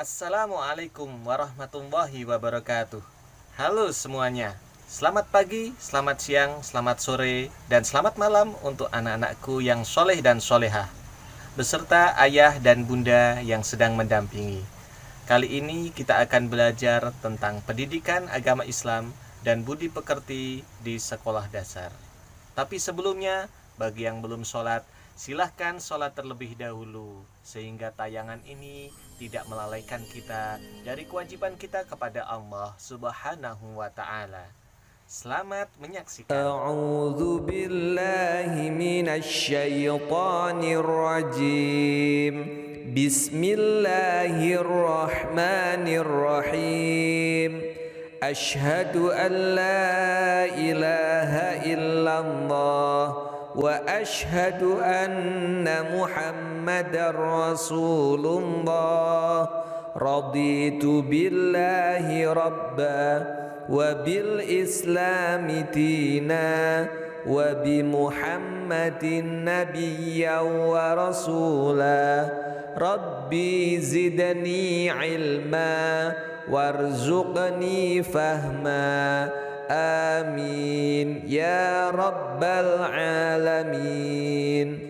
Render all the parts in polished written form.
Assalamualaikum warahmatullahi wabarakatuh. Halo semuanya. Selamat pagi, selamat siang, selamat sore, dan selamat malam untuk anak-anakku yang soleh dan solehah, beserta ayah dan bunda yang sedang mendampingi. Kali ini kita akan belajar tentang pendidikan agama Islam dan budi pekerti di sekolah dasar. Tapi sebelumnya, bagi yang belum sholat, silahkan sholat terlebih dahulu, sehingga tayangan ini tidak melalaikan kita dari kewajiban kita kepada Allah Subhanahu wa Ta'ala. Selamat menyaksikan. A'udzu billahi minasyaitonir rajim. Bismillahirrahmanirrahim. Asyhadu an la ilaha illallah wa asyhadu anna Muhammadar Rasulullah. Raditu billahi rabba wa bil islami dina wa bi Muhammadin nabiyyan wa rasula. Rabbi zidni ilma warzuqni fahma. Amin ya rabbal alamin.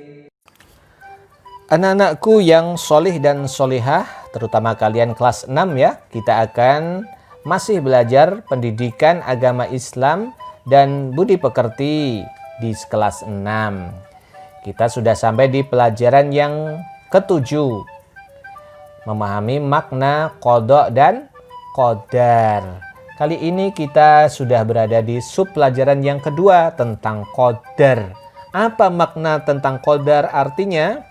Anak-anakku yang solih dan solihah, terutama kalian kelas 6 ya, kita akan masih belajar pendidikan agama Islam dan budi pekerti di kelas 6. Kita sudah sampai di pelajaran yang ke-7, memahami makna qada dan qadar. Kali ini kita sudah berada di sub pelajaran yang kedua tentang qadar. Apa makna tentang qadar? Artinya,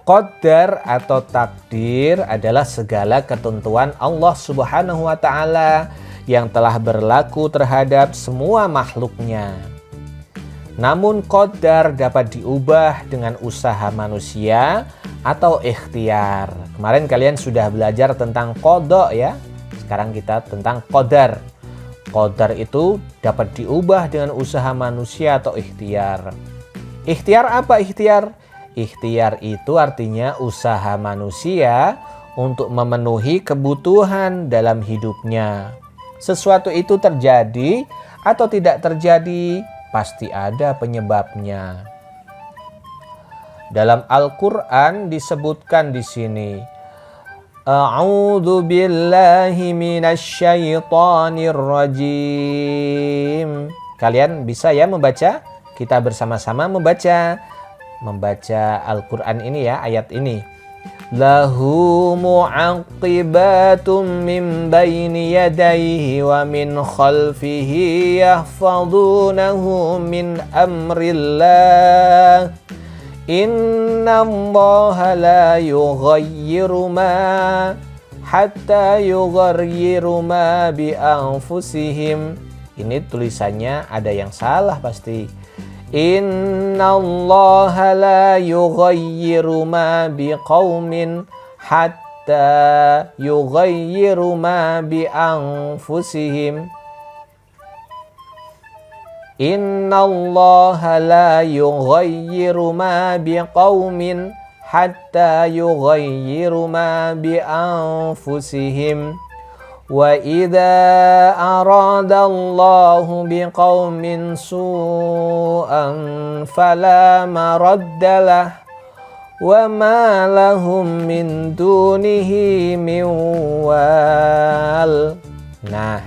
qadar atau takdir adalah segala ketentuan Allah Subhanahu wa Ta'ala yang telah berlaku terhadap semua makhluknya. Namun qadar dapat diubah dengan usaha manusia atau ikhtiar. Kemarin kalian sudah belajar tentang qada ya. Sekarang kita tentang qadar. Qadar itu dapat diubah dengan usaha manusia atau ikhtiar. Ikhtiar apa ikhtiar? Ikhtiar itu artinya usaha manusia untuk memenuhi kebutuhan dalam hidupnya. Sesuatu itu terjadi atau tidak terjadi, pasti ada penyebabnya. Dalam Al-Quran disebutkan di sini, A'udzu billahi minasyaitonir rajim. Kalian bisa ya membaca? Kita bersama-sama membaca Al-Quran ini ya, ayat ini. Lahu mu'aqibatum min baini yadayhi wa min khalfihi yahfazunahu min amrillah. Inna Allaha la yughayyiru ma hatta yughayyiru ma bi anfusihim. Ini tulisannya ada yang salah pasti. Inna Allaha la yughayyiru ma bi qaumin hatta yughayyiru ma bi anfusihim. Inna Allaha la yughayyiru ma bi qaumin hatta yughayyiru ma bi anfusihim. Wa idza aradallahu biqaumin su'an fala maraddalah wa ma lahum min dunihi min wal. Nah,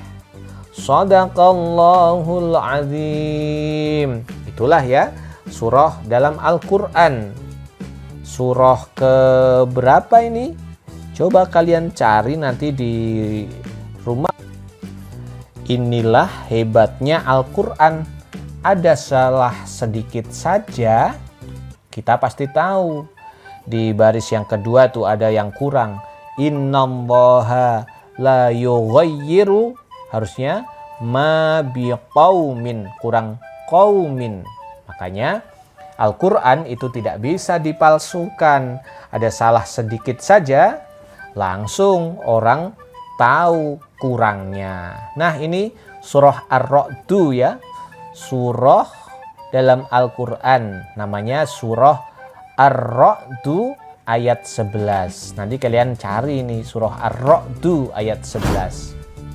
shadaqallahul azim. Itulah ya surah dalam Al-Quran. Surah ke berapa ini? Coba kalian cari nanti di rumah. Inilah hebatnya Al-Quran. Ada salah sedikit saja, kita pasti tahu. Di baris yang kedua tuh ada yang kurang. Innallaha la yughayyiru, harusnya ma biqaumin, kurang qaumin. Makanya Al-Quran itu tidak bisa dipalsukan. Ada salah sedikit saja, langsung orang tahu kurangnya. Nah, ini surah Ar-Ra'du ya. Surah dalam Al-Quran namanya surah Ar-Ra'du ayat 11. Nanti kalian cari nih surah Ar-Ra'd ayat 11.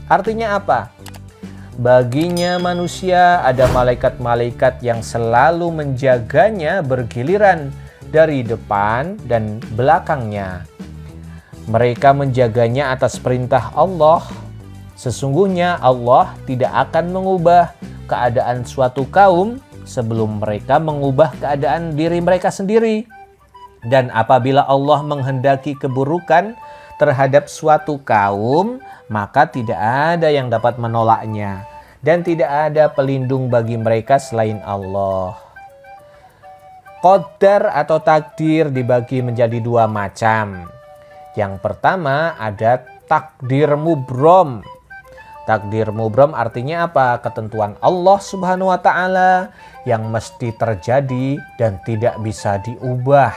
Artinya apa? Baginya manusia ada malaikat-malaikat yang selalu menjaganya bergiliran dari depan dan belakangnya. Mereka menjaganya atas perintah Allah. Sesungguhnya Allah tidak akan mengubah keadaan suatu kaum sebelum mereka mengubah keadaan diri mereka sendiri. Dan apabila Allah menghendaki keburukan terhadap suatu kaum, maka tidak ada yang dapat menolaknya. Dan tidak ada pelindung bagi mereka selain Allah. Qadar atau takdir dibagi menjadi dua macam. Yang pertama ada takdir mubrom. Takdir mubrom artinya apa? Ketentuan Allah Subhanahu wa Ta'ala yang mesti terjadi dan tidak bisa diubah.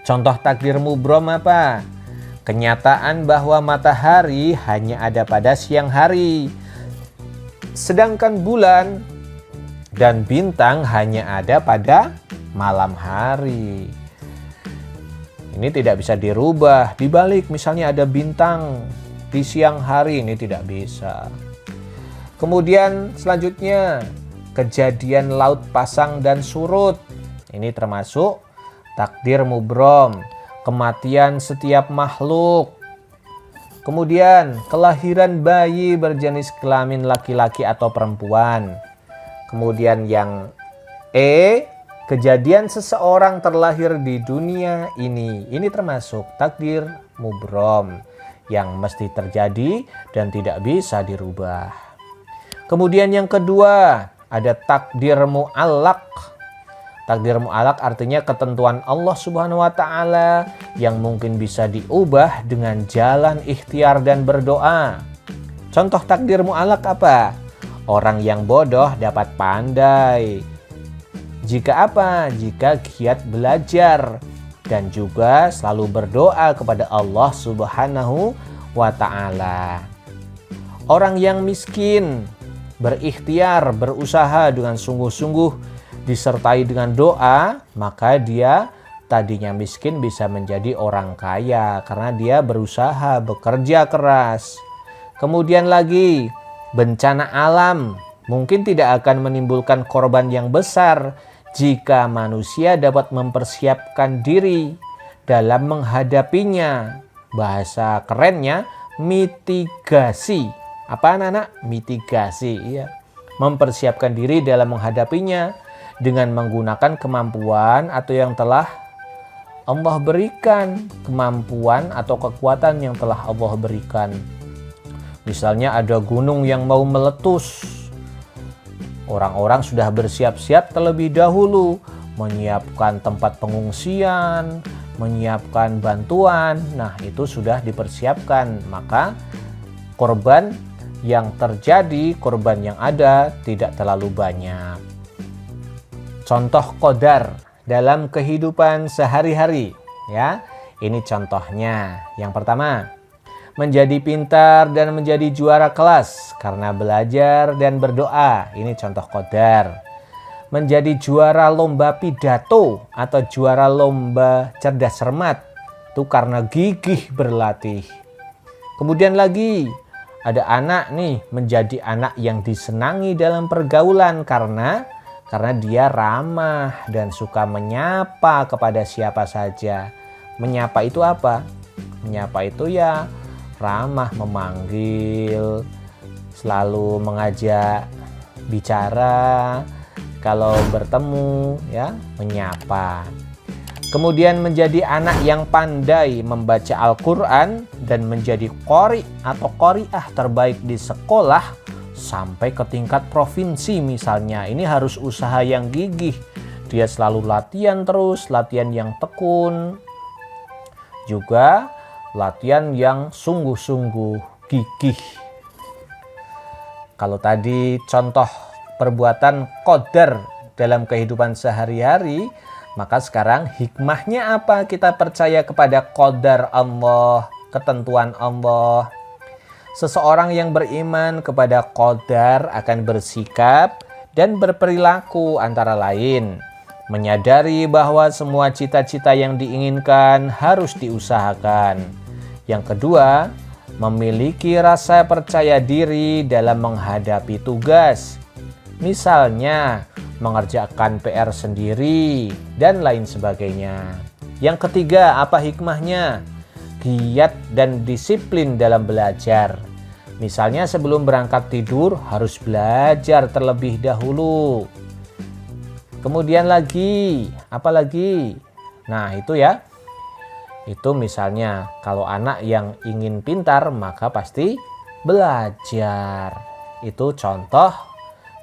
Contoh takdir mubrom apa? Kenyataan bahwa matahari hanya ada pada siang hari, sedangkan bulan dan bintang hanya ada pada malam hari. Ini tidak bisa dirubah. Dibalik, misalnya ada bintang di siang hari, ini tidak bisa. Kemudian selanjutnya kejadian laut pasang dan surut. Ini termasuk takdir mubrom. Kematian setiap makhluk. Kemudian kelahiran bayi berjenis kelamin laki-laki atau perempuan. Kemudian yang kejadian seseorang terlahir di dunia ini. Ini termasuk takdir mubrom yang mesti terjadi dan tidak bisa dirubah. Kemudian yang kedua ada takdir mu'allaq. Takdir mu'allaq artinya ketentuan Allah Subhanahu wa Ta'ala yang mungkin bisa diubah dengan jalan ikhtiar dan berdoa. Contoh takdir mu'allaq apa? Orang yang bodoh dapat pandai. Jika apa? Jika giat belajar dan juga selalu berdoa kepada Allah Subhanahu wa Ta'ala. Orang yang miskin berikhtiar, berusaha dengan sungguh-sungguh disertai dengan doa, maka dia tadinya miskin bisa menjadi orang kaya karena dia berusaha, bekerja keras. Kemudian lagi, bencana alam mungkin tidak akan menimbulkan korban yang besar jika manusia dapat mempersiapkan diri dalam menghadapinya. Bahasa kerennya mitigasi. Apa anak-anak? Mitigasi. Iya. Mempersiapkan diri dalam menghadapinya dengan menggunakan kemampuan atau yang telah Allah berikan. Kemampuan atau kekuatan yang telah Allah berikan. Misalnya ada gunung yang mau meletus. Orang-orang sudah bersiap-siap terlebih dahulu, menyiapkan tempat pengungsian, menyiapkan bantuan. Nah, itu sudah dipersiapkan. Maka korban yang terjadi, korban yang ada tidak terlalu banyak. Contoh qadar dalam kehidupan sehari-hari, ya. Ini contohnya. Yang pertama, menjadi pintar dan menjadi juara kelas karena belajar dan berdoa. Ini contoh qadar. Menjadi juara lomba pidato atau juara lomba cerdas cermat itu karena gigih berlatih. Kemudian lagi ada anak nih menjadi anak yang disenangi dalam pergaulan karena dia ramah dan suka menyapa kepada siapa saja. Menyapa itu apa? Menyapa itu ya ramah, memanggil, selalu mengajak bicara, kalau bertemu ya menyapa. Kemudian menjadi anak yang pandai membaca Al-Quran dan menjadi qori atau qori'ah terbaik di sekolah sampai ke tingkat provinsi misalnya. Ini harus usaha yang gigih. Dia selalu latihan terus, latihan yang tekun. Juga latihan yang sungguh-sungguh gigih. Kalau tadi contoh perbuatan qadar dalam kehidupan sehari-hari, maka sekarang hikmahnya apa kita percaya kepada qadar Allah, ketentuan Allah. Seseorang yang beriman kepada qadar akan bersikap dan berperilaku antara lain Menyadari bahwa semua cita-cita yang diinginkan harus diusahakan. Yang kedua, memiliki rasa percaya diri dalam menghadapi tugas. Misalnya, mengerjakan PR sendiri dan lain sebagainya. Yang ketiga, apa hikmahnya? Giat dan disiplin dalam belajar. Misalnya sebelum berangkat tidur harus belajar terlebih dahulu. Kemudian lagi, apa lagi? Nah, itu ya. Itu misalnya kalau anak yang ingin pintar maka pasti belajar. Itu contoh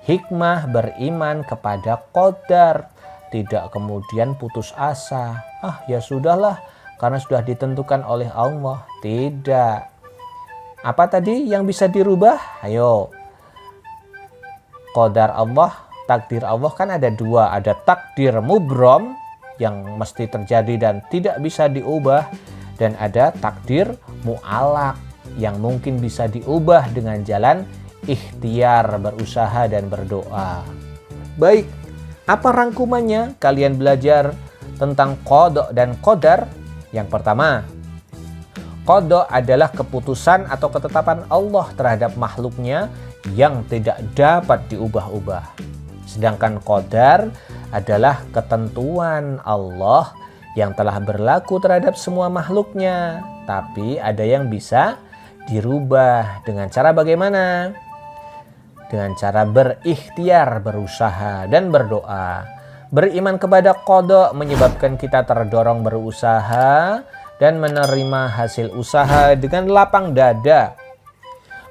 hikmah beriman kepada qadar. Tidak kemudian putus asa. Ya sudahlah, karena sudah ditentukan oleh Allah. Tidak. Apa tadi yang bisa dirubah? Ayo. Qadar Allah, takdir Allah kan ada dua. Ada takdir mubrom yang mesti terjadi dan tidak bisa diubah. Dan ada takdir mu'alak yang mungkin bisa diubah dengan jalan ikhtiar, berusaha dan berdoa. Baik, apa rangkumannya? Kalian belajar tentang qada dan qadar. Yang pertama, qada adalah keputusan atau ketetapan Allah terhadap makhluknya yang tidak dapat diubah-ubah. Sedangkan qadar adalah ketentuan Allah yang telah berlaku terhadap semua makhluknya. Tapi ada yang bisa dirubah. Dengan cara bagaimana? Dengan cara berikhtiar, berusaha dan berdoa. Beriman kepada qada menyebabkan kita terdorong berusaha dan menerima hasil usaha dengan lapang dada.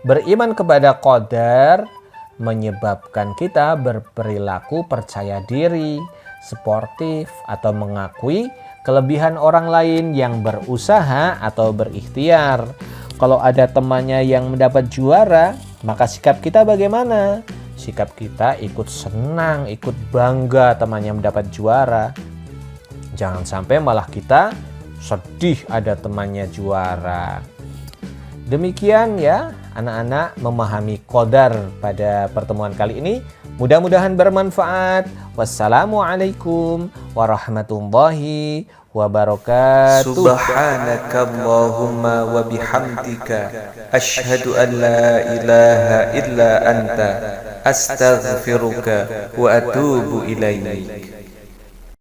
Beriman kepada qadar menyebabkan kita berperilaku percaya diri, sportif atau mengakui kelebihan orang lain yang berusaha atau berikhtiar. Kalau ada temannya yang mendapat juara, maka sikap kita bagaimana? Sikap kita ikut senang, ikut bangga temannya mendapat juara. Jangan sampai malah kita sedih ada temannya juara. Demikian ya anak-anak memahami qadar pada pertemuan kali ini. Mudah-mudahan bermanfaat. Wassalamualaikum warahmatullahi wabarakatuh. Subhanakallahumma wa bihamdika asyhadu an la ilaha illa anta astaghfiruka wa atubu ilaik.